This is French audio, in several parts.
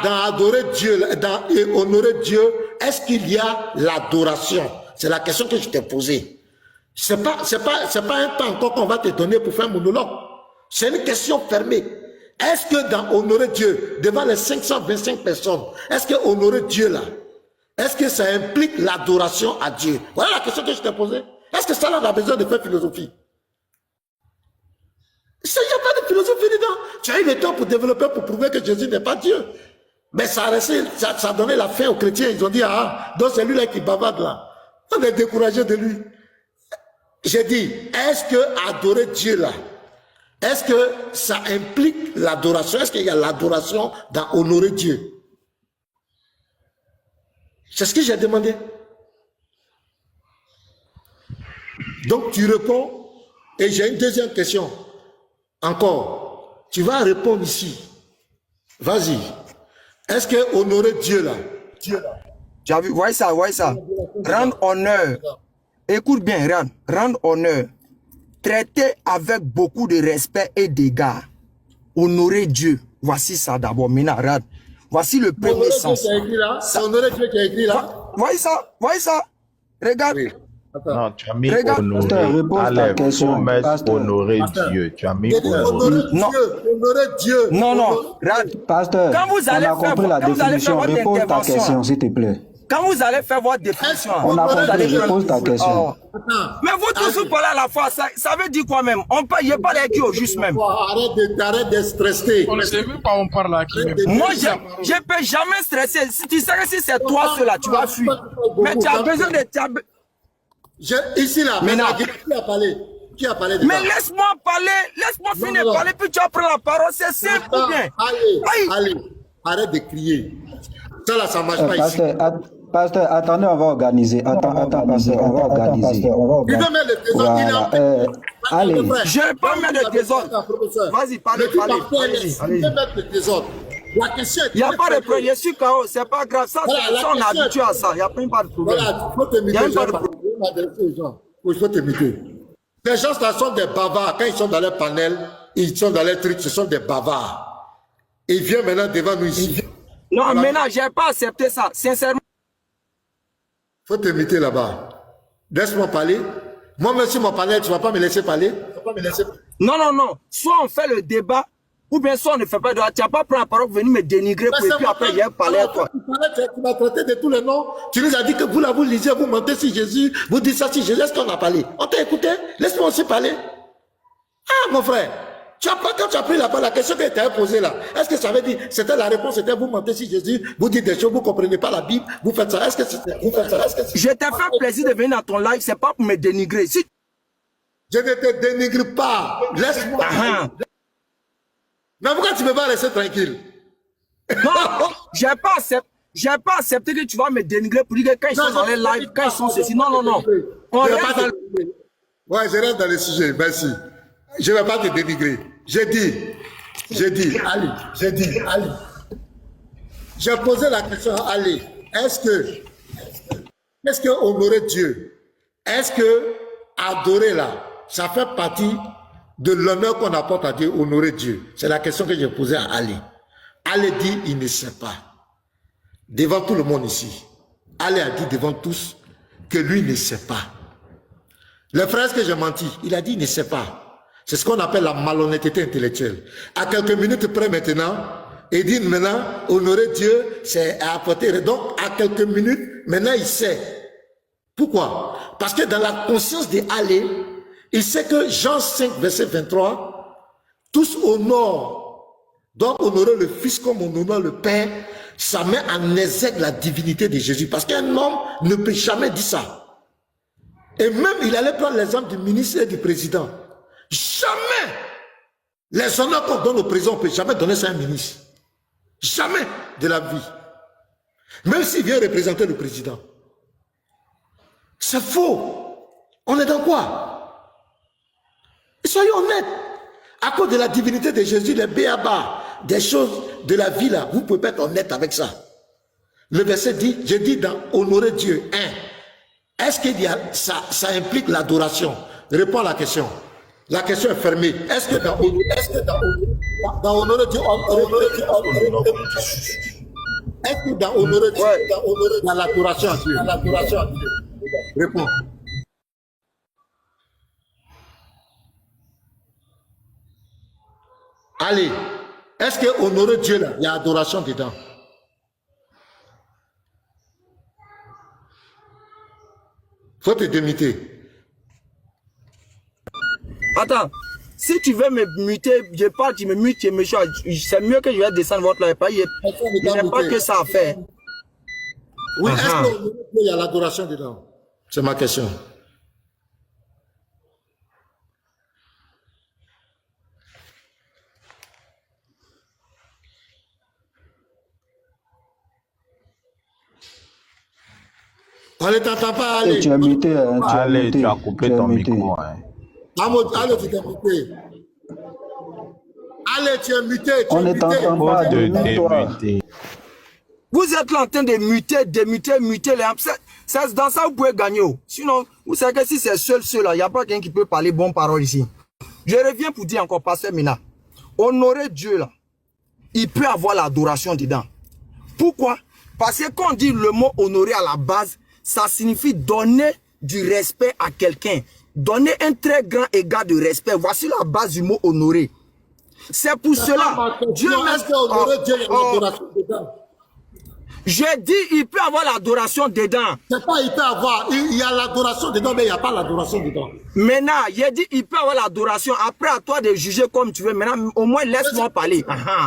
dans adorer Dieu, dans et honorer Dieu, est-ce qu'il y a l'adoration? C'est la question que je t'ai posée. C'est pas un temps encore qu'on va te donner pour faire un monologue. C'est une question fermée. Est-ce que dans honorer Dieu, devant les 525 personnes, est-ce que honorer Dieu là, est-ce que ça implique l'adoration à Dieu? Voilà la question que je t'ai posée. Est-ce que ça là, on a besoin de faire philosophie? Il n'y a pas de philosophie dedans. Tu as eu le temps pour développer, pour prouver que Jésus n'est pas Dieu. Mais ça a donné la fin aux chrétiens. Ils ont dit, ah, donc c'est lui là qui bavarde là. On est découragé de lui. J'ai dit, est-ce que adorer Dieu là, est-ce que ça implique l'adoration? Est-ce qu'il y a l'adoration dans honorer Dieu? C'est ce que j'ai demandé. Donc tu réponds, et j'ai une deuxième question. Encore, tu vas répondre ici. Vas-y. Est-ce que honorer Dieu là? Tu as vu, voyez ça. Rendre honneur. Écoute bien, regarde. Rendre honneur. Traiter avec beaucoup de respect et d'égard. Honorer Dieu. Voici ça d'abord. Maintenant, regarde. Voici le premier sens. C'est honorer Dieu qui a écrit là. Voyez ça. Regarde. Oui. Non, tu as mis Regarde, honorer Dieu. Tu as mis honorer Dieu. Non. Regarde. Pasteur, Quand vous allez on a compris la définition. Repose ta question, s'il te plaît. Quand vous allez faire votre définition, On a compris, repose ta question. Mais vous tous vous parlez à la fois, ça veut dire quoi même? Il n'y a pas les au juste même. Arrête de stresser. On ne sait même pas on parle à qui. Moi, je ne peux jamais stresser. Si tu sais que si c'est toi cela, tu vas fuir. Mais tu as besoin de... Ici là, maintenant, qui a parlé de mais ça? laisse-moi parler, laisse-moi finir de parler, puis tu vas prendre la parole, c'est simple ou bien? Allez, arrête de crier. Ça là, ça marche pas ici. Pasteur, attendez, on va organiser. Attends, pasteur, on va organiser. Il veut mettre le désordre. Allez. Je ne vais pas mettre de désordre. Vas-y, parlez. Il veut mettre le désordre. La question est... Il n'y a pas de problème, je suis KO, c'est pas grave. Ça, on est habitué à ça, il n'y a pas de problème. Voilà, il faut te muter. Il faut te muter. Les gens là sont des bavards. Quand ils sont dans leur panel, ils sont dans les trucs, ce sont des bavards. Ils viennent maintenant devant nous ici. Non, voilà. Maintenant, je n'ai pas accepté ça, sincèrement. Il faut te muter là-bas. Laisse-moi parler. Moi, même si mon panel, tu ne vas pas me laisser parler. Non. Soit on fait le débat, ou bien soit on ne fait pas de débat. Tu n'as pas pris la parole pour venir me dénigrer, et puis après, il y a parlé à toi. Tu m'as traité de tous les noms. Tu nous as dit que vous là, vous lisez, vous mentez sur Jésus, vous dites ça sur Jésus. Est-ce qu'on a parlé? On t'a écouté? Laisse-moi aussi parler. Ah, mon frère. Quand tu as pris la parole, la question que tu as posée là, est-ce que ça veut dire, c'était la réponse, c'était vous mentez sur Jésus, vous dites des choses, vous ne comprenez pas la Bible, vous faites ça, est-ce que vous faites ça, je t'ai fait plaisir de venir dans ton live, c'est pas pour me dénigrer. Si... Je ne te dénigre pas, laisse-moi. Mais pourquoi tu ne me vas laisser tranquille? Non, j'ai pas accepté que tu vas me dénigrer pour dire que quand ils sont dans les lives, quand ils sont ceci, non. Ouais, je reste dans le sujet, merci. Je ne vais pas te dénigrer. J'ai dit, Ali. J'ai posé la question à Ali. Est-ce que honorer Dieu, est-ce que adorer là, ça fait partie de l'honneur qu'on apporte à Dieu, honorer Dieu? C'est la question que j'ai posée à Ali. Ali dit, il ne sait pas. Devant tout le monde ici. Ali a dit devant tous que lui ne sait pas. Le frère que j'ai menti, il a dit, il ne sait pas. C'est ce qu'on appelle la malhonnêteté intellectuelle. À quelques minutes près maintenant, il dit maintenant, honorer Dieu, c'est apporter. Donc, à quelques minutes, maintenant, il sait. Pourquoi? Parce que dans la conscience d'Alé, il sait que Jean 5, verset 23, tous honorent, doivent honorer le Fils comme on honore le Père. Ça met en exergue la divinité de Jésus. Parce qu'un homme ne peut jamais dire ça. Et même, il allait prendre l'exemple du ministre et du président. Jamais les honneurs qu'on donne au président, on ne peut jamais donner ça à un ministre. Jamais de la vie. Même s'il vient représenter le président. C'est faux. On est dans quoi? Et soyons honnêtes. À cause de la divinité de Jésus, les béabas, des choses de la vie là, vous ne pouvez pas être honnête avec ça. Le verset dit, je dis dans honorer Dieu, est-ce qu'il y a, ça implique l'adoration? Réponds à la question. La question est fermée. Est-ce que dans honorer Dieu, Est-ce que dans honorer Dieu, dans l'adoration à Dieu, réponds. Allez, est-ce que honorer Dieu là, il y a adoration dedans? Faut te démuter. Attends, si tu veux me muter, je parle, tu me mutes, tu es méchant. C'est mieux que je vais descendre votre live. Il n'y a pas que ça à faire. Oui, est-ce qu'il y a l'adoration dedans? C'est ma question. On ne t'entend pas, allez. Tu as muté, hein, tu as Allez, muté. tu as coupé ton micro. Hein. Allez, tu t'es muté. Allez, tu es muté. On ne t'entend pas, Faut te démute-toi. démuter. Vous êtes là en train de muter, muter les âmes. C'est dans ça vous pouvez gagner. Sinon, vous savez que si c'est seul, là, il n'y a pas quelqu'un qui peut parler bonne parole ici. Je reviens pour dire encore, pasteur Mina. Honorer Dieu, là, il peut avoir l'adoration dedans. Pourquoi? Parce que quand on dit le mot honorer à la base, ça signifie donner du respect à quelqu'un. Donner un très grand égard de respect. Voici la base du mot honorer. C'est pour cela. Dieu Est-ce que honorer Dieu, il y a l'adoration dedans? J'ai dit, il peut avoir l'adoration dedans. C'est pas, il peut avoir, il y a l'adoration dedans, mais il n'y a pas l'adoration dedans. Maintenant, j'ai dit, il peut avoir l'adoration. Après, à toi de juger comme tu veux. Maintenant, au moins, laisse-moi parler.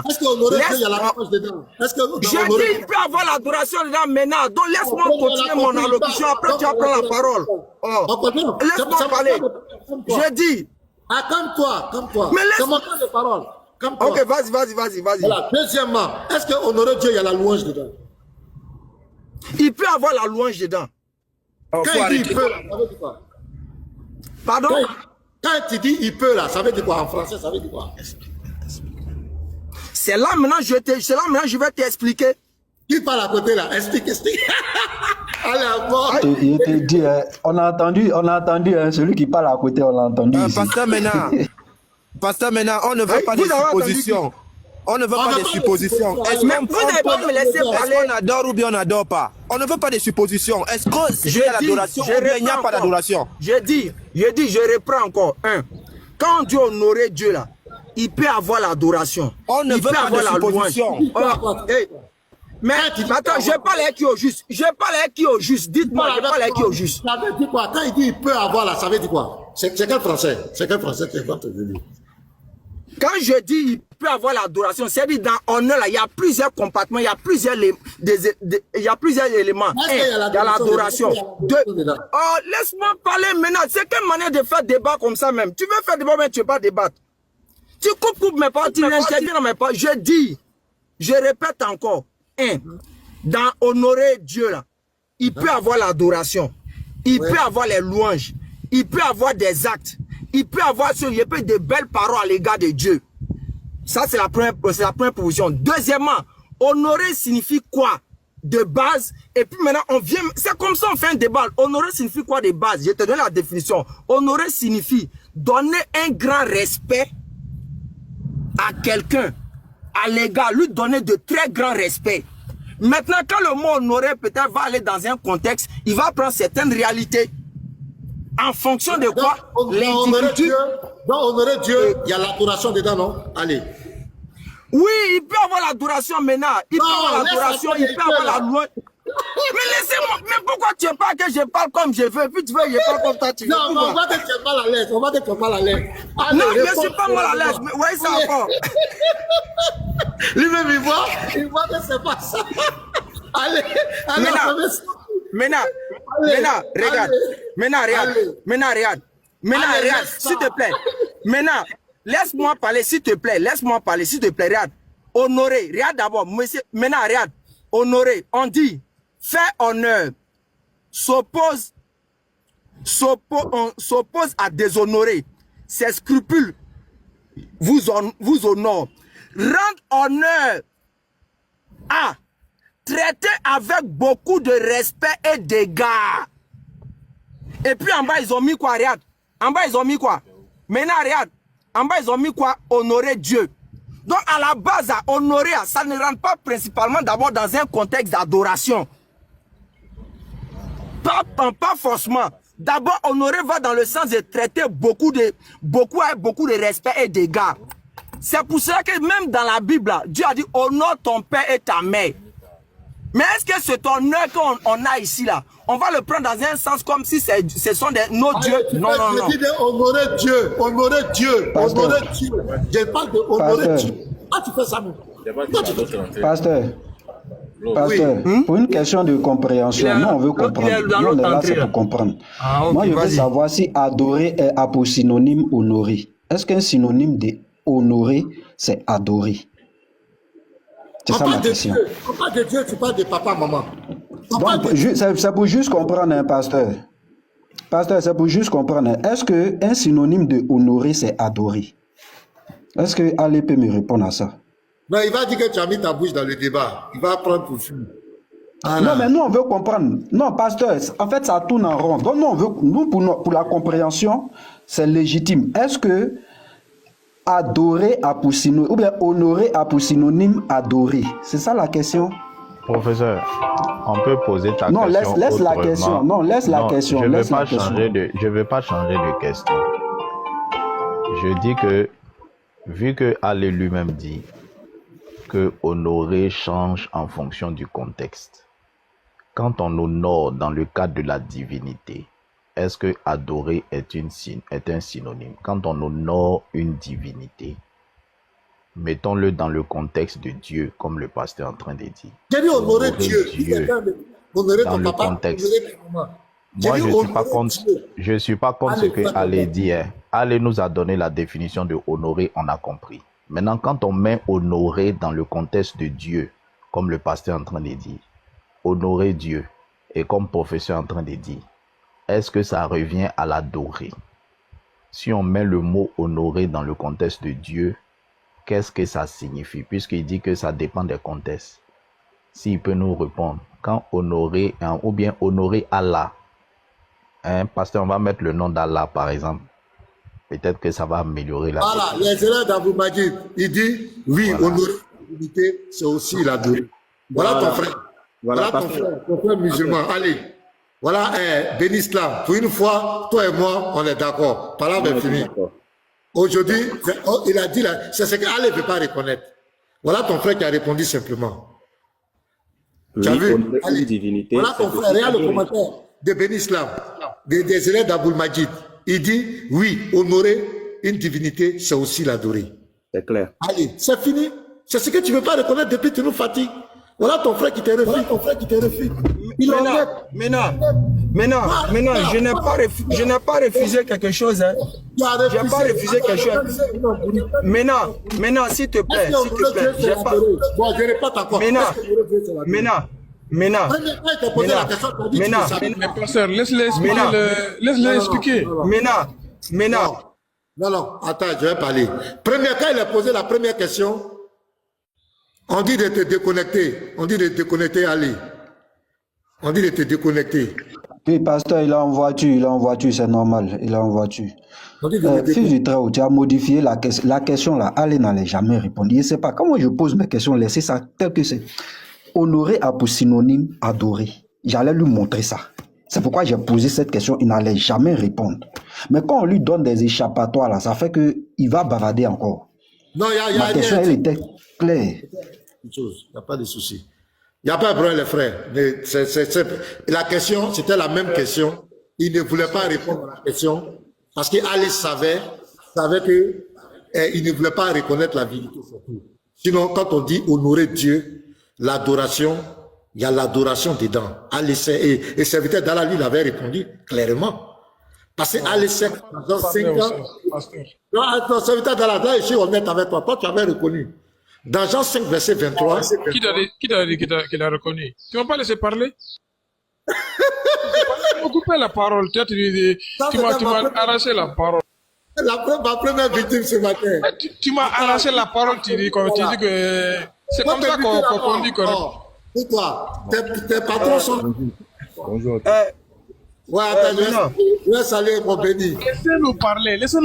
Est-ce que honorer Dieu, il y a l'adoration dedans? Est-ce que J'ai dit, il peut avoir l'adoration dedans maintenant. Donc, laisse-moi continuer mon allocution. Après, tu vas prendre la parole. Laisse-moi parler. J'ai dit. Ah, calme-toi. Mais laisse... C'est mon temps de parole. Calme-toi. Ok, vas-y. Voilà. Deuxièmement, est-ce que honorer Dieu, il y a la louange dedans? Il peut avoir la louange dedans. Quand il dit il peut, là, ça veut dire quoi? Pardon? Quand tu dis il peut, là, ça veut dire quoi en français? Ça veut dire quoi? C'est là maintenant, je vais t'expliquer. Qui parle à côté là? Explique. Allez, à moi. Il te dit, on a entendu, hein, celui qui parle à côté, on l'a entendu. Ici. Pasteur Mena, on ne veut pas de suppositions. On ne veut pas de suppositions. Est-ce Mais vous n'avez pas me laisser parler. qu'on adore ou bien on n'adore pas? On ne veut pas de suppositions. Est-ce qu'il y a l'adoration ou bien il n'y a pas d'adoration? Je dis, je reprends encore. Quand Dieu honorait Dieu là, il peut avoir l'adoration. On ne il veut peut pas avoir de la suppositions. Mais attends, je parle avec qui au juste? Dites-moi, je parle avec qui au juste? Ça veut dire quoi? Quand il dit il peut avoir là, ça veut dire quoi? C'est quel français? C'est quel français qui va te dire? Quand je dis il peut avoir l'adoration, c'est-à-dire dans honneur là, il y a plusieurs compartiments, il y a plusieurs éléments. Il y a l'adoration. Laisse-moi parler maintenant. C'est quelle manière de faire débat comme ça même? Tu veux faire débat, mais tu ne veux pas débattre. Tu coupes mes paroles, tu n'interviens dans mes paroles. Je dis, je répète encore. Dans honorer Dieu là, il peut avoir l'adoration, il peut avoir les louanges, il peut avoir des actes, il peut avoir de belles paroles à l'égard de Dieu. Ça, c'est la première position. Deuxièmement, honorer signifie quoi? De base. Et puis maintenant, on vient... C'est comme ça on fait un débat. Honorer signifie quoi de base? Je te donne la définition. Honorer signifie donner un grand respect à quelqu'un, à l'égard, lui donner de très grands respects. Maintenant, quand le mot honorer peut-être va aller dans un contexte, il va prendre certaines réalités. En fonction de quoi l'individu... Dans honorer Dieu, il y a l'adoration dedans, non? Allez. Oui, il peut avoir l'adoration maintenant. Il peut avoir l'adoration, il peut avoir la loi. Mais laissez-moi, mais pourquoi tu veux pas que je parle comme je veux, puis tu veux que je parle comme toi tu veux? Non, on va te faire mal à l'aise, on va te faire mal à l'aise. Non, je ne suis pas mal à l'aise, mais ouais, ça encore. Lui-même, il voit que c'est pas ça. Allez, maintenant, regarde, s'il te plaît. Maintenant, laisse-moi parler, s'il te plaît, regarde. Honorer, regarde d'abord, monsieur, maintenant, regarde. Honorer, on dit, faire honneur, s'oppose à déshonorer. Ses scrupules vous honorent. Rendre honneur à traiter avec beaucoup de respect et d'égard. Et puis en bas, ils ont mis quoi, regarde. En bas, ils ont mis quoi? Maintenant, regarde. En bas, ils ont mis quoi? Honorer Dieu. Donc, à la base, à honorer, ça ne rentre pas principalement d'abord dans un contexte d'adoration. Pas forcément. D'abord, honorer va dans le sens de traiter beaucoup avec beaucoup de respect et d'égard. C'est pour cela que même dans la Bible, Dieu a dit honore ton père et ta mère. Mais est-ce que cet honneur qu'on a ici là, on va le prendre dans un sens comme si ce sont nos dieux? Non, non, non. Je dis honorer Dieu, honorer Dieu, honorer Dieu. Je parle de honorer Dieu. Ah, tu fais ça même. Pasteur, pour une question de compréhension, nous on veut comprendre. Nous on est là, c'est pour comprendre. Moi je veux savoir si adorer est synonyme honorer. Est-ce qu'un synonyme de honorer, c'est adorer? C'est ça ma question. On parle de Dieu, tu parles de papa, maman. C'est pour juste comprendre, hein, pasteur. Pasteur, c'est pour juste comprendre. Est-ce qu'un synonyme de honorer, c'est adorer? Est-ce que Ali peut me répondre à ça? Non, il va dire que tu as mis ta bouche dans le débat. Il va prendre pour fou. Non, mais nous, on veut comprendre. Non, pasteur, en fait, ça tourne en rond. Donc, nous, pour la compréhension, c'est légitime. Est-ce que adorer a pour synonyme, ou bien honorer a pour synonyme adorer? C'est ça la question? Professeur, on peut poser ta question. Non, laisse la question. Non, laisse la question. Je ne veux pas changer de question. Je dis que, vu que Allah lui-même dit que honorer change en fonction du contexte, quand on honore dans le cadre de la divinité, est-ce que adorer est un synonyme? Quand on honore une divinité, mettons-le dans le contexte de Dieu, comme le pasteur est en train de dire. J'ai dit honorer Dieu. Honorer dans ton le papa, contexte. honorer ta maman. Moi, je ne suis pas contre ce que Allah dit. Allah nous a donné la définition de honorer, on a compris. Maintenant, quand on met honorer dans le contexte de Dieu, comme le pasteur est en train de dire, honorer Dieu, et comme professeur est en train de dire, est-ce que ça revient à l'adorer? Si on met le mot honorer dans le contexte de Dieu, qu'est-ce que ça signifie? Puisqu'il dit que ça dépend des contextes. S'il peut nous répondre, quand honorer, ou bien honorer Allah, pasteur, on va mettre le nom d'Allah par exemple. Peut-être que ça va améliorer la Voilà, les élèves d'Abou Majid, il dit, oui, voilà. Honorer la divinité, c'est aussi l'adorer. Voilà ton frère. Voilà ton frère musulman. Allez, voilà, béni Islam. Pour une fois, toi et moi, on est d'accord. Par là, on est fini. Aujourd'hui, il a dit, c'est ce qu'Allah ne veut pas reconnaître. Voilà ton frère qui a répondu simplement. Oui, tu as vu? Allez, divinité, voilà ton frère, regarde le commentaire de béni Islam, des élèves d'Abou Majid. Il dit, oui, honorer une divinité, c'est aussi l'adorer. C'est clair. Allez, c'est fini. C'est ce que tu ne veux pas reconnaître depuis que tu nous fatigues. Voilà ton frère qui te refuse. Maintenant, je n'ai pas refusé quelque chose. Hein. Je n'ai pas refusé quelque chose. Maintenant, s'il te plaît, j'ai pas... Bon, je répète encore. Maintenant, mais pasteur, laisse-le expliquer. Non, attends, je vais parler. Quand il a posé la première question, on dit de te déconnecter. On dit de te déconnecter, Ali. On dit de te déconnecter. Oui, pasteur, il est en voiture, c'est normal. Il est en voiture. Fils du Très-Haut, tu as modifié la question là. Ali n'allait jamais répondre. Je ne sais pas. Comment je pose mes questions, laissez ça tel que c'est. Honorer a pour synonyme adorer. J'allais lui montrer ça. C'est pourquoi j'ai posé cette question. Il n'allait jamais répondre. Mais quand on lui donne des échappatoires là, ça fait qu'il va bavader encore. Non, ma question, elle était claire. Il n'y a pas de souci. Il n'y a pas de problème, les frères. Mais la question, c'était la même question. Il ne voulait pas répondre à la question parce qu'Ali savait qu'il ne voulait pas reconnaître la vérité surtout. Sinon, quand on dit honorer Dieu, l'adoration, il y a l'adoration dedans. Ali sait, et serviteur d'Allah, lui, il avait répondu clairement. Parce qu'Ali sait dans 5 ans. Non, attends, serviteur d'Allah, là, je suis honnête avec toi. Toi, tu avais reconnu. Dans Jean 5, verset 23. Qui t'a dit qu'il a reconnu? Tu ne m'as pas laissé parler? Tu m'as coupé la parole. Tu m'as arraché la parole. Ma première victime ce matin. Tu m'as arraché la parole. Tu dis que c'est comme ça qu'on dit que... Et toi, tes patrons sont... Bonjour. Ouais, attends, je vais saluer mon béni. Laissez-nous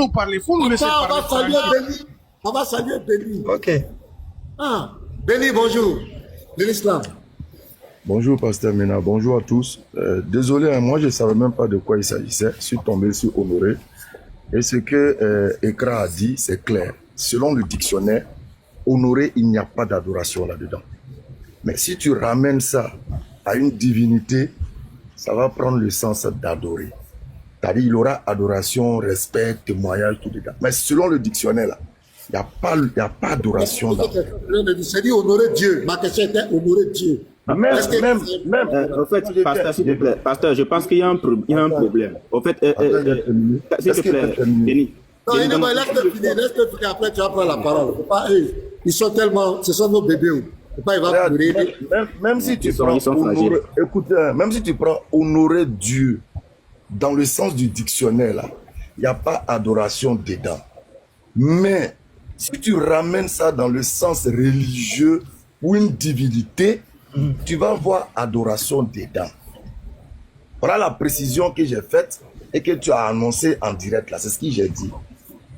parler. Faut nous laisser parler. On va saluer béni. On va saluer Béni. Ok. Ah, Béni, bonjour. De l'islam. Bonjour Pasteur Mena, bonjour à tous. Désolé, hein, moi je ne savais même pas de quoi il s'agissait. Je suis tombé sur Honoré. Et ce que Ekra a dit, c'est clair. Selon le dictionnaire, Honoré, il n'y a pas d'adoration là-dedans. Mais si tu ramènes ça à une divinité, ça va prendre le sens d'adorer. C'est-à-dire il aura adoration, respect, témoignage, tout dedans. Mais selon le dictionnaire, là, il n'y a pas d'adoration là. C'est dit honorer Dieu. Ma question était honorer Dieu. En fait, pasteur, s'il te plaît, pasteur, je pense qu'il y a un problème. En fait, s'il te plaît, Denis. Non, laisse-le finir, après tu vas prendre la parole. Pas, ils sont tellement, ce sont nos bébés. Pas, il va mourir. Même si tu prends honorer, écoute, même si tu prends honorer Dieu dans le sens du dictionnaire, là, il n'y a pas adoration dedans. Mais si tu ramènes ça dans le sens religieux ou une divinité, tu vas voir adoration dedans. Voilà la précision que j'ai faite et que tu as annoncé en direct là. C'est ce que j'ai dit.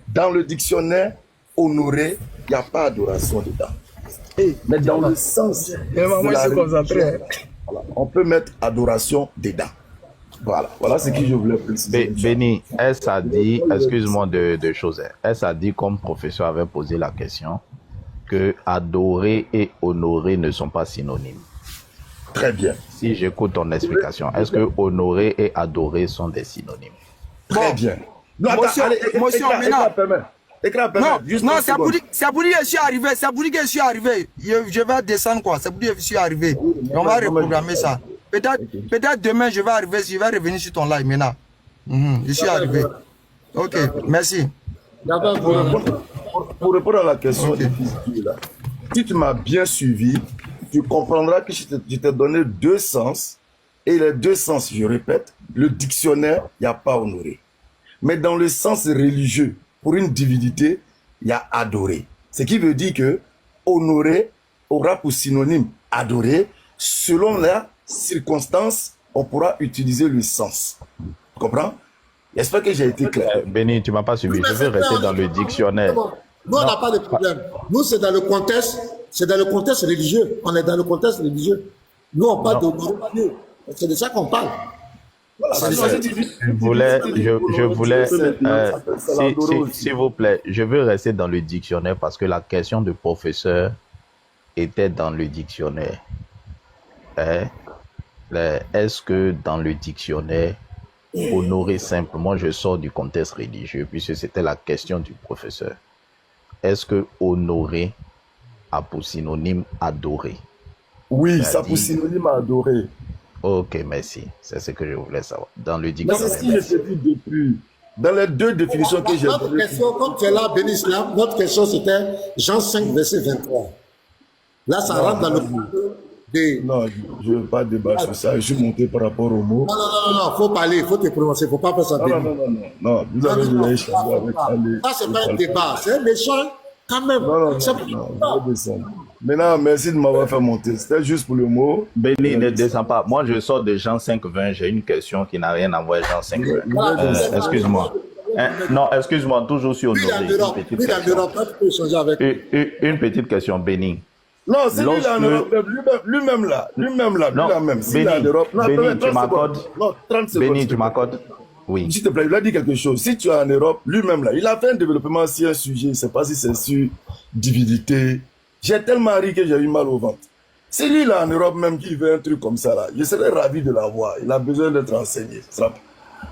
Dans le dictionnaire, honorer, il n'y a pas adoration dedans. Mais dans le sens, on peut mettre adoration dedans. Voilà ce que je voulais préciser. Béni, elle a dit, excuse-moi de choses, elle a dit, comme professeur avait posé la question, que adorer et honorer ne sont pas synonymes. Très bien. Si j'écoute ton explication, est-ce que honorer et adorer sont des synonymes? Très bien. Non, c'est pour dire que je suis arrivé. C'est pour dire que je suis arrivé. Je vais descendre quoi. C'est pour dire que je suis arrivé. On va reprogrammer ça. Peut-être demain, je vais arriver. Je vais revenir sur ton live maintenant. Je suis arrivé. Ok, merci. Pour répondre à la question de physique, là, si tu m'as bien suivi, tu comprendras que je t'ai donné deux sens. Et les deux sens, je répète, le dictionnaire, il n'y a pas honoré. Mais dans le sens religieux, pour une divinité, il y a adorer. Ce qui veut dire que honorer aura pour synonyme adorer. Selon la circonstance, on pourra utiliser le sens. Tu comprends? J'espère que j'ai été clair. Béni, tu ne m'as pas suivi. Je vais rester dans le dictionnaire. Nous, on n'a pas de problème. Nous, c'est dans le contexte religieux. On est dans le contexte religieux. Nous, on parle d'honorer Dieu. C'est de ça qu'on parle. Je voulais, s'il vous plaît, je veux rester dans le dictionnaire parce que la question de professeur était dans le dictionnaire. Est-ce que dans le dictionnaire, honorer simplement, je sors du contexte religieux puisque c'était la question du professeur. Est-ce que honorer a pour synonyme adorer? Oui, ça a pour synonyme adorer. Ok, merci. C'est ce que je voulais savoir. Dans le dictionnaire. C'est ce que je te dis depuis. Dans les deux définitions que j'ai données. Comme tu es là, béni islam, notre question c'était Jean 5, verset 23. Là, ça rentre dans le des... Non, je ne veux pas débattre sur ça. Je suis monté par rapport au mot. Non, faut parler, faut te prononcer, il ne faut pas faire ça. Non, vous avez déjà échangé avec Ali. Ça, c'est pas un débat, c'est un échange quand même. Non, je vais descendre. Maintenant, merci de m'avoir fait monter. C'était juste pour le mot. Béni, ne descend pas. Moi, je sors de Jean 5.20. J'ai une question qui n'a rien à voir avec Jean 5.20. Excuse-moi. Non, excuse-moi, toujours sur Honoré. Une petite question, Béni. Non, c'est lui-là en Europe, lui-même là. S'il est en Europe, Béni, tu m'accordes. Non, 30 secondes. Béni, tu m'accordes. Oui. S'il te plaît, il a dit quelque chose. Si tu es en Europe, lui-même là, il a fait un développement sur un sujet, je ne sais pas si c'est sur divinité. J'ai tellement ri que j'ai eu mal au ventre. C'est lui là en Europe même qui veut un truc comme ça là. Je serais ravi de l'avoir. Il a besoin d'être enseigné. Ce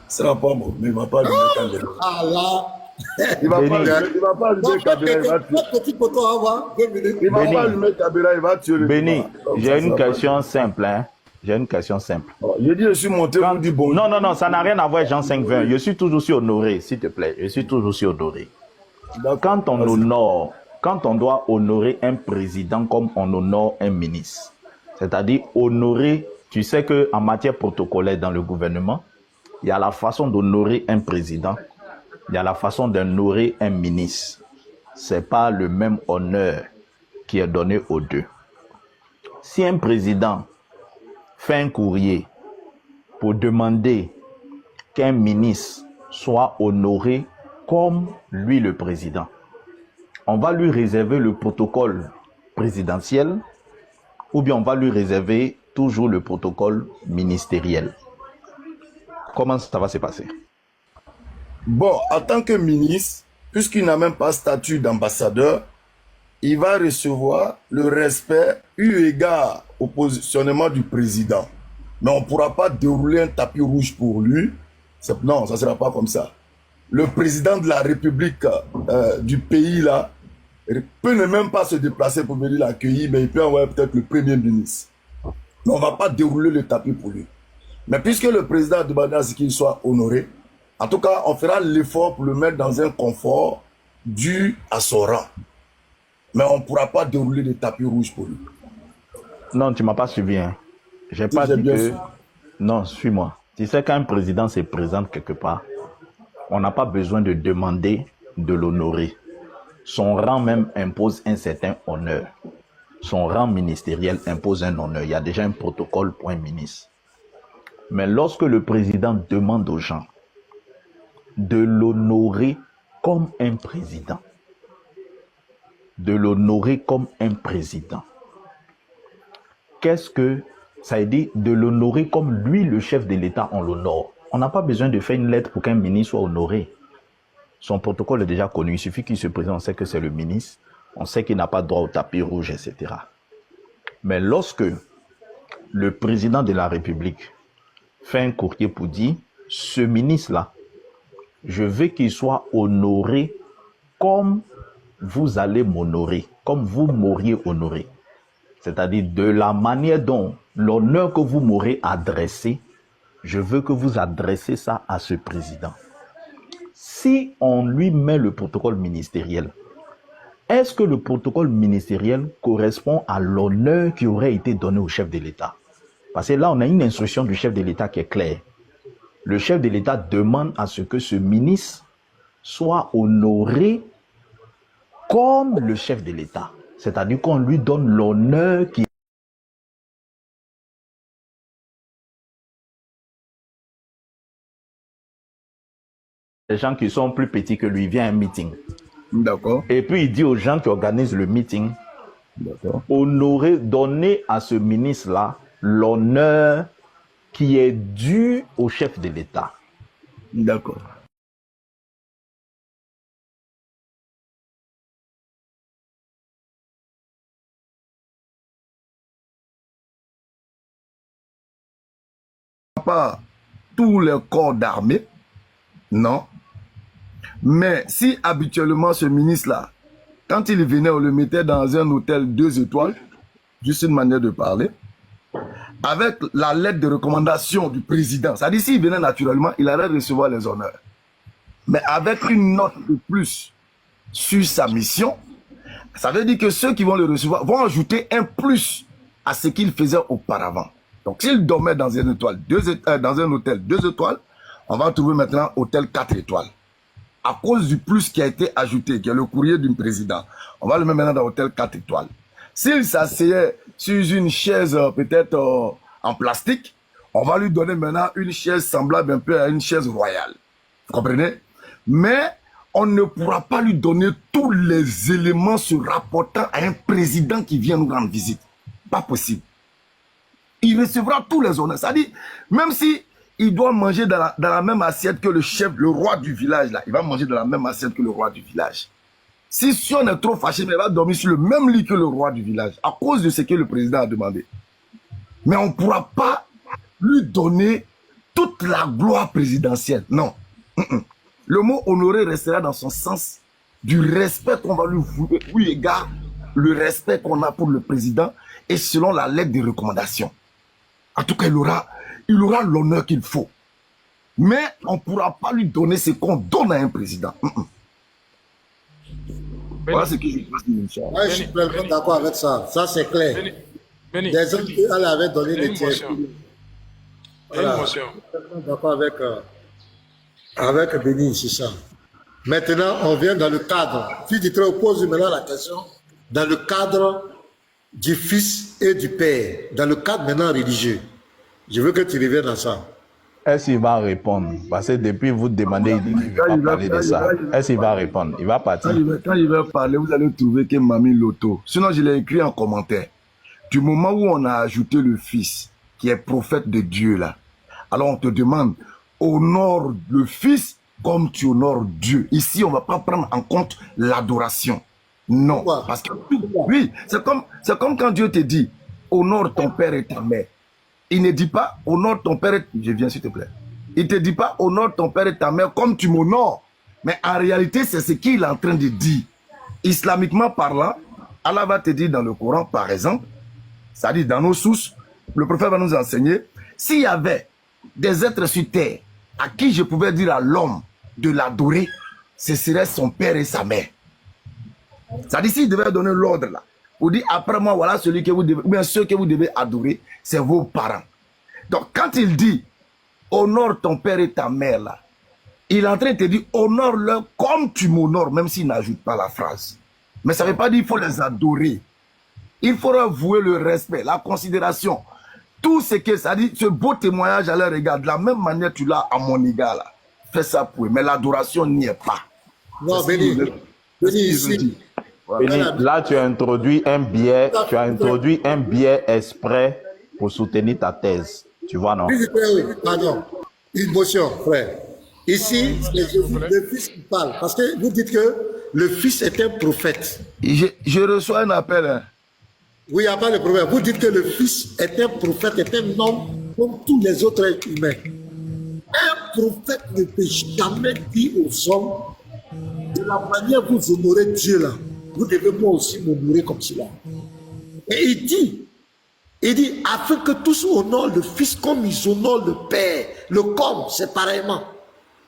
sera pas bon, mais il ne va pas lui mettre un développement. Ah là. Il va pas allumer Kabila, il va tuer. Il va pas allumer Kabila, il va tuer le Béni, j'ai une question simple. J'ai une question simple. J'ai dit, je suis monté pour dire bon. Non, ça n'a rien à voir avec Jean 5.20. Je suis toujours sur Honoré, s'il te plaît. Je suis toujours sur Honoré. Quand on honore, quand on doit honorer un président comme on honore un ministre, c'est-à-dire honorer, tu sais qu'en matière protocolaire dans le gouvernement, il y a la façon d'honorer un président. Il y a la façon d'honorer un ministre. Ce n'est pas le même honneur qui est donné aux deux. Si un président fait un courrier pour demander qu'un ministre soit honoré comme lui le président, on va lui réserver le protocole présidentiel ou bien on va lui réserver toujours le protocole ministériel? Comment ça va se passer? Bon, en tant que ministre, puisqu'il n'a même pas statut d'ambassadeur, il va recevoir le respect eu égard au positionnement du président. Mais on ne pourra pas dérouler un tapis rouge pour lui. Non, ça ne sera pas comme ça. Le président de la République du pays, là, peut ne même pas se déplacer pour venir l'accueillir, mais il peut envoyer peut-être le premier ministre. Mais on ne va pas dérouler le tapis pour lui. Mais puisque le président a demandé à ce qu'il soit honoré, en tout cas, on fera l'effort pour le mettre dans un confort dû à son rang. Mais on ne pourra pas dérouler le tapis rouge pour lui. Non, tu ne m'as pas suivi. Hein. J'ai pas dit que... Non, suis-moi. Tu sais, quand un président se présente quelque part, on n'a pas besoin de demander de l'honorer. Son rang même impose un certain honneur. Son rang ministériel impose un honneur. Il y a déjà un protocole pour un ministre. Mais lorsque le président demande aux gens de l'honorer comme un président, de l'honorer comme un président, qu'est-ce que ça veut dire? De l'honorer comme lui, le chef de l'État, on l'honore. On n'a pas besoin de faire une lettre pour qu'un ministre soit honoré. Son protocole est déjà connu. Il suffit qu'il se présente, on sait que c'est le ministre, on sait qu'il n'a pas droit au tapis rouge, etc. Mais lorsque le président de la République fait un courrier pour dire, ce ministre-là, je veux qu'il soit honoré comme vous allez m'honorer, comme vous m'auriez honoré. C'est-à-dire de la manière dont l'honneur que vous m'aurez adressé, je veux que vous adressez ça à ce président. Si on lui met le protocole ministériel, est-ce que le protocole ministériel correspond à l'honneur qui aurait été donné au chef de l'État? Parce que là, on a une instruction du chef de l'État qui est claire. Le chef de l'État demande à ce que ce ministre soit honoré comme le chef de l'État. C'est-à-dire qu'on lui donne l'honneur qui... Les gens qui sont plus petits que lui viennent à un meeting. D'accord. Et puis il dit aux gens qui organisent le meeting, honorer, donner à ce ministre-là l'honneur qui est dû au chef de l'État. D'accord. Pas tous les corps d'armée, non. Mais si habituellement ce ministre-là, quand il venait, on le mettait dans un hôtel 2 étoiles, juste une manière de parler, avec la lettre de recommandation du président, c'est-à-dire s'il venait naturellement, il allait recevoir les honneurs. Mais avec une note de plus sur sa mission, ça veut dire que ceux qui vont le recevoir vont ajouter un plus à ce qu'il faisait auparavant. Donc s'il dormait dans un hôtel 2 étoiles, on va trouver maintenant hôtel 4 étoiles. À cause du plus qui a été ajouté, qui est le courrier du président, on va le mettre maintenant dans l'hôtel 4 étoiles. S'il s'asseyait sur une chaise peut-être en plastique, on va lui donner maintenant une chaise semblable un peu à une chaise royale. Vous comprenez? Mais on ne pourra pas lui donner tous les éléments se rapportant à un président qui vient nous rendre visite. Pas possible. Il recevra tous les honneurs. C'est-à-dire, même si il doit manger dans la même assiette que le chef, le roi du village, là, il va manger dans la même assiette que le roi du village. Si on est trop fâché, mais il va dormir sur le même lit que le roi du village, à cause de ce que le président a demandé. Mais on ne pourra pas lui donner toute la gloire présidentielle. Non. Le mot honoré restera dans son sens du respect qu'on va lui vouer, oui, égard, le respect qu'on a pour le président et selon la lettre de recommandation. En tout cas, il aura l'honneur qu'il faut. Mais on ne pourra pas lui donner ce qu'on donne à un président. Voilà ce que je pense. Ouais, je suis pleinement d'accord avec ça. Ça, c'est clair. Des hommes qui avaient donné des tiers. Voilà. Je suis pleinement d'accord avec Béni, c'est ça. Maintenant, on vient dans le cadre. Si tu te reposes maintenant la question, dans le cadre du fils et du père, dans le cadre maintenant religieux. Je veux que tu reviennes à ça. Est-ce qu'il va répondre? Parce que depuis vous demandez, il dit qu'il ne veut pas parler de ça. Est-ce qu'il va répondre? Il va partir. Quand il va parler, vous allez trouver que Mami Loto. Sinon, je l'ai écrit en commentaire. Du moment où on a ajouté le Fils, qui est prophète de Dieu là, alors on te demande, honore le Fils comme tu honores Dieu. Ici, on ne va pas prendre en compte l'adoration. Non. Parce que, oui, c'est comme quand Dieu te dit, honore ton père et ta mère. Il ne dit pas, honore ton père et... Je viens s'il te plaît. Il ne te dit pas, honore ton père et ta mère comme tu m'honores. Mais en réalité, c'est ce qu'il est en train de dire. Islamiquement parlant, Allah va te dire dans le Coran, par exemple, c'est-à-dire dans nos sources, le prophète va nous enseigner, s'il y avait des êtres sur terre à qui je pouvais dire à l'homme de l'adorer, ce serait son père et sa mère. C'est-à-dire s'il devait donner l'ordre là, ou dire après moi, voilà celui que vous devez, ou bien ceux que vous devez adorer, c'est vos parents. Donc quand il dit, honore ton père et ta mère là, il est en train de te dire, honore-leur comme tu m'honores, même s'il n'ajoute pas la phrase. Mais ça ne veut pas dire qu'il faut les adorer. Il faut avouer le respect, la considération. Tout ce que ça dit, ce beau témoignage à leur égard, de la même manière que tu l'as à mon égard là. Fais ça pour eux, mais l'adoration n'y est pas. Non, Béni, ici. Béni, là tu as introduit un biais exprès pour soutenir ta thèse. Tu vois, non? Oui, pardon. Une motion, frère. Ici, c'est le Fils qui parle. Parce que vous dites que le Fils est un prophète. Je reçois un appel. Hein. Oui, il n'y a pas de problème. Vous dites que le Fils est un prophète, est un homme comme tous les autres êtres humains. Un prophète ne peut jamais dire aux hommes, de la manière dont vous honorez Dieu là, vous devez moi aussi m'honorer comme cela. Et il dit, afin que tous honorent le Fils comme ils honorent le Père. Le comme, c'est pareillement.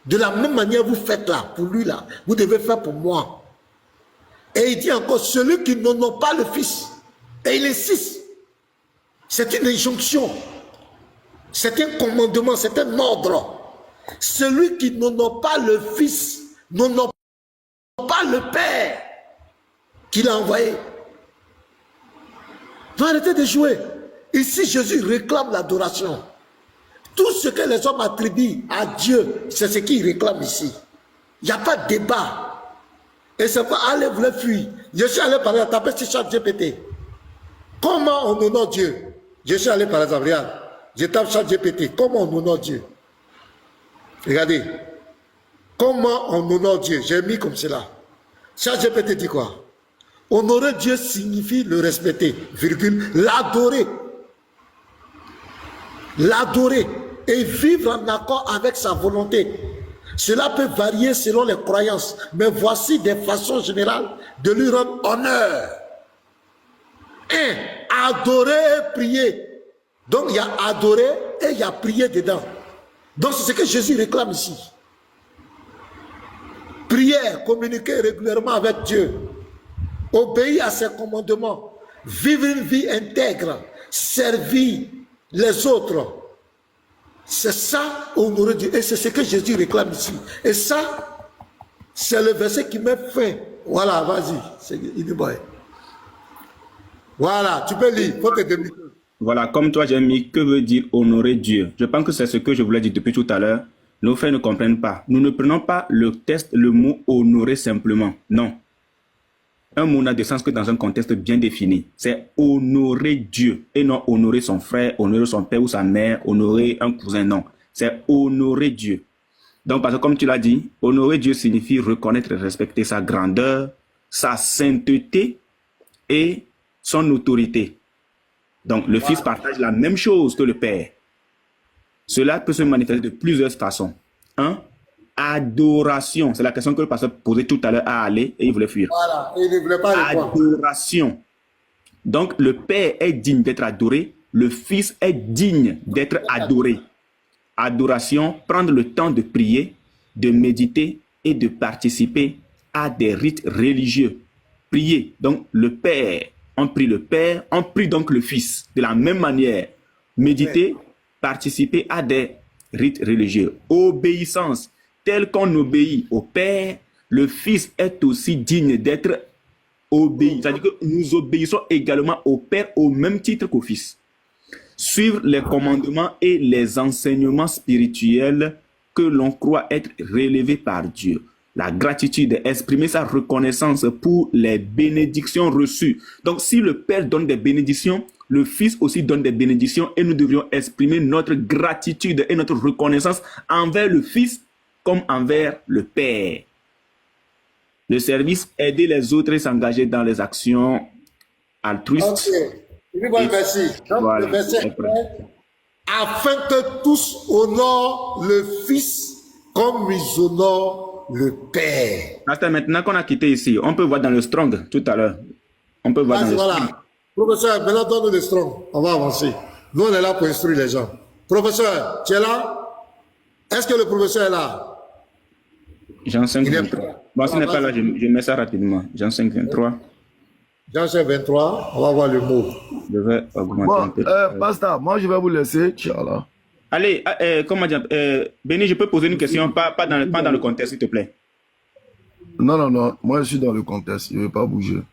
De la même manière vous faites là, pour lui là, vous devez faire pour moi. Et il dit encore, celui qui n'honore pas le Fils, et il insiste, c'est une injonction, c'est un commandement, c'est un ordre. Celui qui n'honore pas le Fils, n'honore pas le Père qu'il a envoyé. Vous arrêtez de jouer. Ici, Jésus réclame l'adoration. Tout ce que les hommes attribuent à Dieu, c'est ce qu'il réclame ici. Il n'y a pas de débat. Et c'est pas aller vous fuir. Je suis allé par exemple taper sur ChatGPT. Comment on honore Dieu? Je suis allé par exemple, regarde, je tape ChatGPT. Comment on honore Dieu? Regardez. Comment on honore Dieu? J'ai mis comme cela. ChatGPT dit quoi? Honorer Dieu signifie le respecter, virgule, l'adorer. L'adorer et vivre en accord avec sa volonté. Cela peut varier selon les croyances, mais voici des façons générales de lui rendre honneur. 1. Adorer et prier. Donc il y a adorer et il y a prier dedans. Donc c'est ce que Jésus réclame ici. Prière, communiquer régulièrement avec Dieu. Obéir à ses commandements. Vivre une vie intègre. Servir les autres. C'est ça, honorer Dieu. Et c'est ce que Jésus réclame ici. Et ça, c'est le verset qui met fin. Voilà, vas-y. Voilà, tu peux lire. Faut te débiter. Voilà, comme toi, j'ai mis que veut dire honorer Dieu. Je pense que c'est ce que je voulais dire depuis tout à l'heure. Nos frères ne comprennent pas. Nous ne prenons pas le mot honorer simplement. Non. Un mot n'a de sens que dans un contexte bien défini. C'est honorer Dieu et non honorer son frère, honorer son père ou sa mère, honorer un cousin, non. C'est honorer Dieu. Donc, parce que comme tu l'as dit, honorer Dieu signifie reconnaître et respecter sa grandeur, sa sainteté et son autorité. Donc, le Fils partage la même chose que le Père. Cela peut se manifester de plusieurs façons. 1. Adoration. C'est la question que le pasteur posait tout à l'heure à aller et il voulait fuir. Voilà, il ne voulait pas répondre. Adoration. Donc, le Père est digne d'être adoré. Le Fils est digne d'être adoré. Adoration, prendre le temps de prier, de méditer et de participer à des rites religieux. Prier. Donc, le Père, on prie le Père, on prie donc le Fils. De la même manière, méditer, participer à des rites religieux. Obéissance. Tel qu'on obéit au Père, le Fils est aussi digne d'être obéi. C'est-à-dire que nous obéissons également au Père au même titre qu'au Fils. Suivre les commandements et les enseignements spirituels que l'on croit être relevés par Dieu. La gratitude, exprimer sa reconnaissance pour les bénédictions reçues. Donc, si le Père donne des bénédictions, le Fils aussi donne des bénédictions et nous devrions exprimer notre gratitude et notre reconnaissance envers le Fils comme envers le Père. Le service, aider les autres et s'engager dans les actions altruistes. Ok. Merci. Donc, Voilà. le verset est, afin que tous honorent le Fils comme ils honorent le Père. Pasteur, maintenant qu'on a quitté ici, on peut voir dans le Strong tout à l'heure. On peut voir dans le Strong. Voilà. Professeur, maintenant donne-nous le strong. On va avancer. Nous, on est là pour instruire les gens. Professeur, tu es là? Est-ce que le professeur est là? Jean 5, Il est 23. prêt. Bon, s'il n'est pas là, je mets ça rapidement. Jean 5, 23. Jean 5, 23, on va voir le mot. Je vais augmenter un Bon, peu. pasteur, moi je vais vous laisser. Inch'Allah. Allez, comment dire, Béni, je peux poser une question, pas dans le contexte, s'il te plaît. Non, moi je suis dans le contexte, je ne vais pas bouger.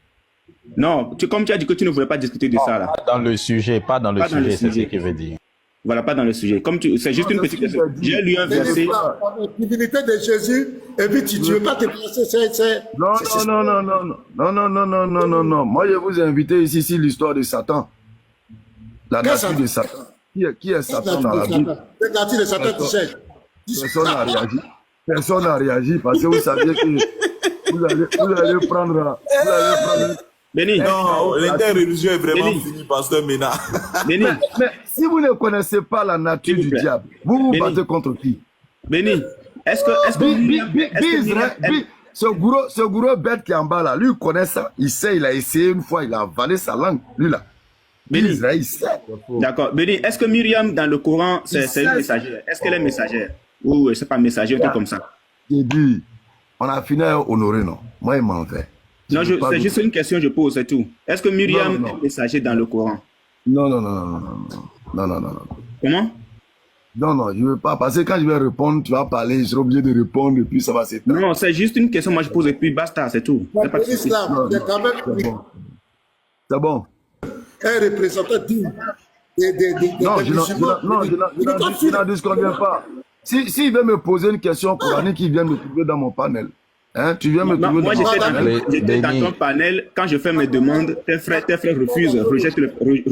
Non, comme tu as dit que tu ne voulais pas discuter de ça là. Pas dans le sujet, pas dans le Pas dans le sujet, c'est ce sujet. qu'il veut dire. Voilà, pas dans le sujet. C'est juste une petite question. J'ai lu un verset. La divinité de Jésus, et puis tu ne veux pas te placer. Non. Moi, je vous ai invité ici sur l'histoire de Satan. La nature de Satan. Qui est Satan dans la Bible? La nature de Satan, tu sais. Personne n'a réagi. Personne n'a réagi parce que vous saviez que vous allez prendre. Béni. Non, l'interreligion est vraiment Béni. finie, pasteur Mena. Béni. Mais si vous ne connaissez pas la nature S'il vous du plaît. diable, vous vous Béni. battez contre qui? Béni. Est-ce que Ce gros bête qui est en bas là, lui il connaît ça. Il sait, il a essayé une fois, il a avalé sa langue. Lui là. Béni. Israël, il sait. D'accord. Béni, est-ce que Myriam dans le Coran, c'est une messagère? Est-ce qu'elle est messagère? Ou c'est pas messager, un truc comme ça? J'ai dit, on a fini à honorer, non? Moi, il m'en fait. Non, c'est juste une question que je pose, c'est tout. Est-ce que Myriam Non. est messager dans le Coran? Non. Comment? Non, je ne veux pas. Parce que quand je vais répondre, tu vas parler, je serai obligé de répondre et puis ça va s'éteindre. Non, c'est juste une question, moi je pose et puis basta, c'est tout. C'est pas de souci. L'islam, il y a quand même C'est bon. un représentant digne des Non, musulmans. je n'en disconviens pas. S'il veut me poser une question coranique, il vient me trouver dans mon panel. Hein? Tu viens me trouver Moi dans mon panel. j'étais dans ton panel, quand je fais mes demandes, tes frères refusent, rejettent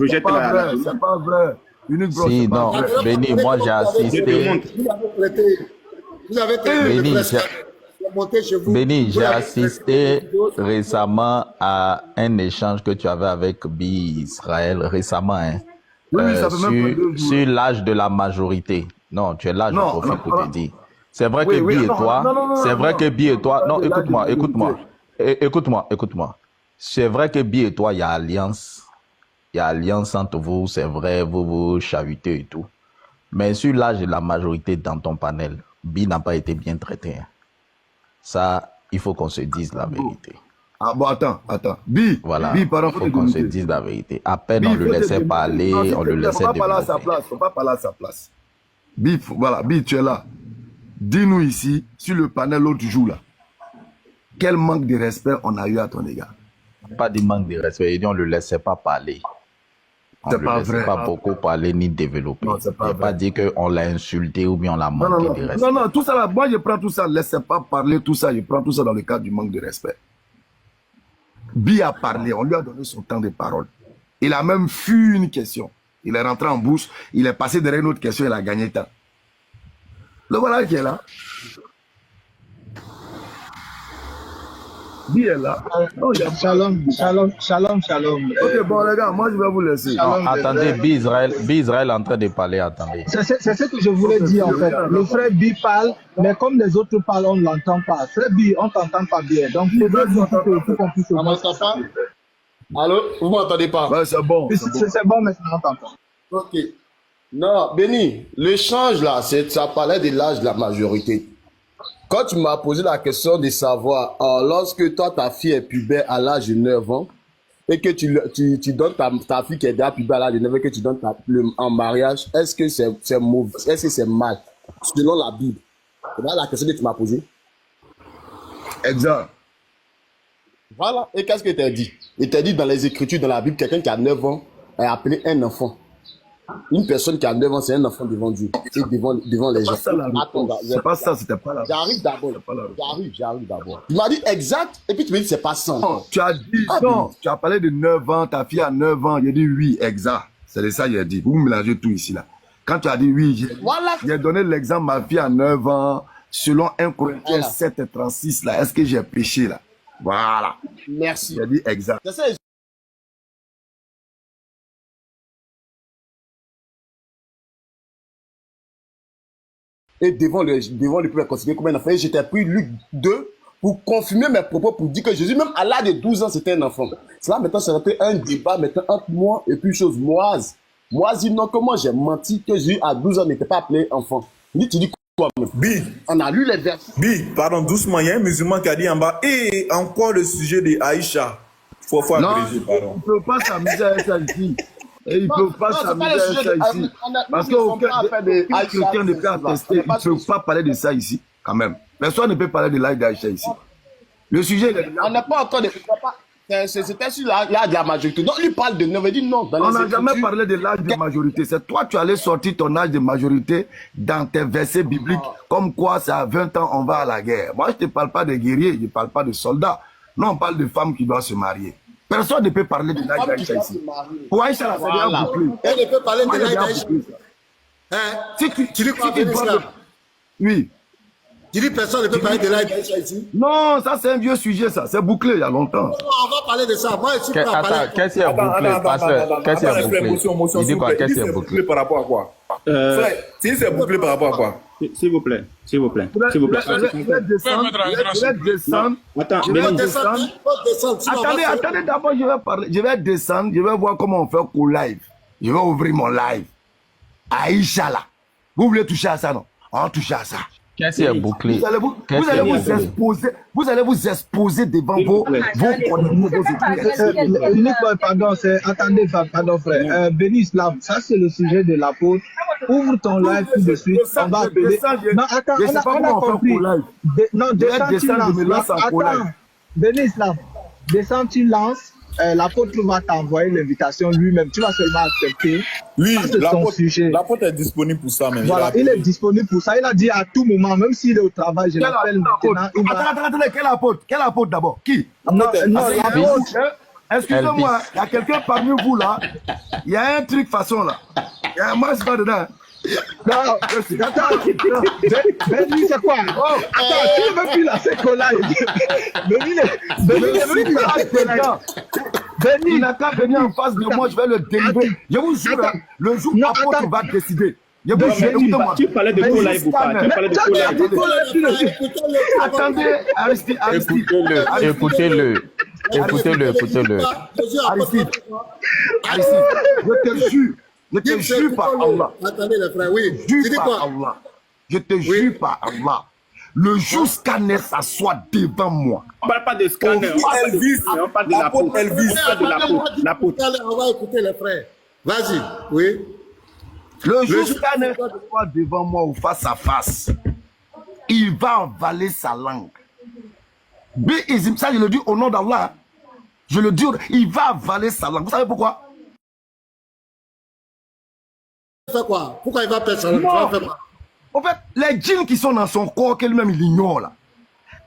C'est pas la vrai, c'est pas vrai. Unique bro, Si, c'est pas non, vrai. Béni, moi j'ai Je te assisté. montre. Vous avez traité Béni, de presse, monté chez vous. Béni, Vous j'ai l'avez assisté traité. récemment à un échange que tu avais avec Bi Israël, récemment, hein, Oui, ça fait même pas 2 jours. sur l'âge de la majorité. Non, tu es là, je Non, profite non, pour non. te dire. C'est vrai Oui, que oui, Bi et non, toi, non, c'est vrai non. que Bi et toi, non, C'est là écoute-moi, que je écoute-moi, écoute-moi. C'est vrai que Bi et toi, il y a alliance entre vous, c'est vrai, vous chavitez et tout. Mais sur l'âge de la majorité dans ton panel, Bi n'a pas été bien traité. Hein. Ça, il faut qu'on se dise la vérité. Ah bon, attends. Bi, Voilà, Bi, pardon, il faut qu'on se dise la vérité. À peine Bi, on le faut te laissait délimiter. parler, Non, s'il on te le plaît, laissait faut pas parler à sa développer. place, faut pas parler à sa place. Bi, voilà, Bi, tu es là. Dis-nous ici, sur le panel l'autre jour là, quel manque de respect on a eu à ton égard. Pas de manque de respect, on ne le laissait pas parler. On C'est ne pas le laissait vrai. pas beaucoup parler ni développer. Non, c'est pas Il n'a pas vrai. dit qu'on l'a insulté ou bien on l'a manqué de respect. Non, tout ça là, moi je prends tout ça, laissez pas parler tout ça, je prends tout ça dans le cadre du manque de respect. Bi a parlé, on lui a donné son temps de parole. Il a même fui une question. Il est rentré en bouche, il est passé derrière une autre question, il a gagné temps. Le voilà qui est là. Bi est là. Non, il y a- Shalom. Ok, bon les gars, moi je vais vous laisser. Non, attendez, Bi Israël est en train de parler, attendez. C'est ce que je voulais dire en fait. Le frère Bi parle, mais comme les autres parlent, on ne l'entend pas. Frère Bi, on ne t'entend pas bien. Donc, il faudrait bien que qu'on puisse. On m'entend pas? Allô? Vous m'entendez pas? Ouais, c'est bon. C'est bon maintenant, on t'entend. Ok. Non, Béni, l'échange là, ça parlait de l'âge de la majorité. Quand tu m'as posé la question de savoir, lorsque toi, ta fille est pubère à l'âge de 9 ans, et que tu donnes ta fille qui est déjà pubère à l'âge de 9 ans, et que tu donnes en mariage, est-ce que c'est mauvais? Est-ce que c'est mal? Selon la Bible. C'est là la question que tu m'as posée. Exact. Voilà. Et qu'est-ce que tu as dit? Il t'a dit dans les Écritures, dans la Bible, quelqu'un qui a 9 ans est appelé un enfant. Une personne qui a 9 ans, c'est un enfant devant Dieu. C'est devant les gens. C'est pas ça, c'était pas là. J'arrive d'abord. J'arrive d'abord. Tu m'as dit exact, et puis tu me dis c'est pas 100. Non, tu as dit, non, tu as parlé de 9 ans, ta fille a 9 ans. J'ai dit oui, exact. C'est de ça qu'il a dit. Vous mélangez tout ici, là. Quand tu as dit oui, j'ai donné l'exemple, ma fille a 9 ans, selon 1 Corinthiens 7:36, là. Est-ce que j'ai péché, là? Voilà. Merci. J'ai dit exact. Et devant le peuple considéré comme un enfant, j'étais pris Luc 2 pour confirmer mes propos, pour dire que Jésus, même à l'âge de 12 ans, c'était un enfant. Cela, maintenant, c'est un débat maintenant entre moi et puis une chose, Moise. Moise dit non, comment j'ai menti que Jésus à 12 ans n'était pas appelé enfant. Tu dis quoi, même? Bi. On a lu les versets. Bi, pardon, doucement, il y a un musulman qui a dit en bas, et encore le sujet de Aïcha. Faut agrégé, pardon. On ne peut pas s'amuser avec ça ici. Et il ne peut pas s'amuser avec ça ici. Parce qu'aucun chrétien ne peut attester, il ne peut pas parler de ça ici, quand même. Personne ne peut parler de l'âge d'Aïcha ici. Le sujet, on n'a pas encore de... C'était sur l'âge de la majorité. Donc, lui parle de 9 et dit non. On n'a jamais parlé de l'âge de majorité. C'est toi, tu allais sortir ton âge de majorité dans tes versets bibliques. Comme quoi, c'est à 20 ans, on va à la guerre. Moi, je ne te parle pas de guerriers, je ne parle pas de soldats. Non, on parle de femmes qui doivent se marier. Personne ne peut parler de l'âge d'Aïcha ici. Pour Aïcha, c'est déjà bouclé. Elle ne peut parler de l'âge d'Aïcha. Si tu oui. Tu dis personne ne peut parler de l'âge d'Aïcha ici? Non, ça c'est un vieux sujet, ça. C'est bouclé il y a longtemps. Non, on va parler de ça. Moi, je suis pas parler. Qu'est-ce qui est bouclé, pasteur? Qu'est-ce qui est bouclé? Il dit quoi? Qu'est-ce qui est bouclé? Par rapport à quoi? Si c'est bouclé par rapport à quoi? S'il vous plaît. S'il vous plaît. S'il vous plaît. Je vais descendre. Attends, attendez, d'abord je vais parler. Je vais descendre, je vais voir comment on fait au live. Je vais ouvrir mon live. Aïcha là. Vous voulez toucher à ça, non? On va toucher à ça. Qu'est-ce qui est bouclé? Vous allez vous exposer devant vos pardon, attendez, pardon frère. Béni Islam, ça c'est le sujet de l'apôtre. Ouvre ton live tout de suite. On va appeler. Non, attends, on a compris. Non, descends, tu lances. Attends, Béni Islam, descends, tu lances. L'apôtre va t'envoyer l'invitation lui-même. Tu vas seulement accepter. Oui, l'apôtre est disponible pour ça. Même. Voilà, il est disponible pour ça. Il a dit à tout moment, même s'il est au travail, je l'appelle maintenant. Attendez, quel apôtre d'abord? Qui? Non, l'apôtre. Excusez-moi, il y a quelqu'un parmi vous là. Il y a un truc façon là. Il y a un masque dedans. Non, attends, Béni, c'est quoi? Attends, tu ne veux plus la sécola. Béni, il n'a qu'à venir en face de moi, je vais le délivrer. Je vous jure, le jour où l'apôtre va décider. Je vous jure, écoutez-moi. Tu parlais de co-live ou pas? Tu parlais de co-live. Attendez, Aristide. Écoutez-le. Aristide, je te jure par Allah. Attendez, les frères, oui. Je te jure par Allah. Le jour scanner s'assoit devant moi. On ne parle pas de scanner. On parle de l'apôtre. L'apôtre. On va écouter les frères. Vas-y, oui. Le jour scanner s'assoit devant moi ou face à face. Il va avaler sa langue. Ça, je le dis au nom d'Allah. Je le dis, il va avaler sa langue. Vous savez pourquoi? Fait quoi? Pourquoi il va perdre sa langue? En fait, les djinns qui sont dans son corps, qu'elle-même il ignore là.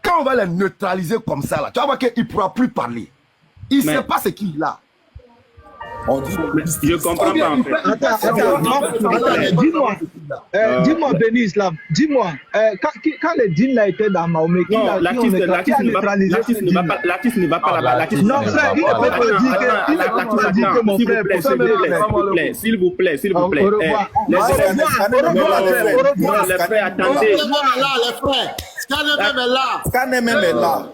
Quand on va les neutraliser comme ça là, tu vas voir qu'il ne pourra plus parler. Il ne sait pas ce qu'il a. Je comprends pas en fait. Attends, dis-moi, Béni Islam, dis-moi, quand les djinns là étaient dans Mahomet, l'artiste ne va pas là-bas. Non, frère, il ne peut pas dire que mon frère s'il vous plaît. Au revoir. Les frères, attendez. Les frères, Scanner même est là.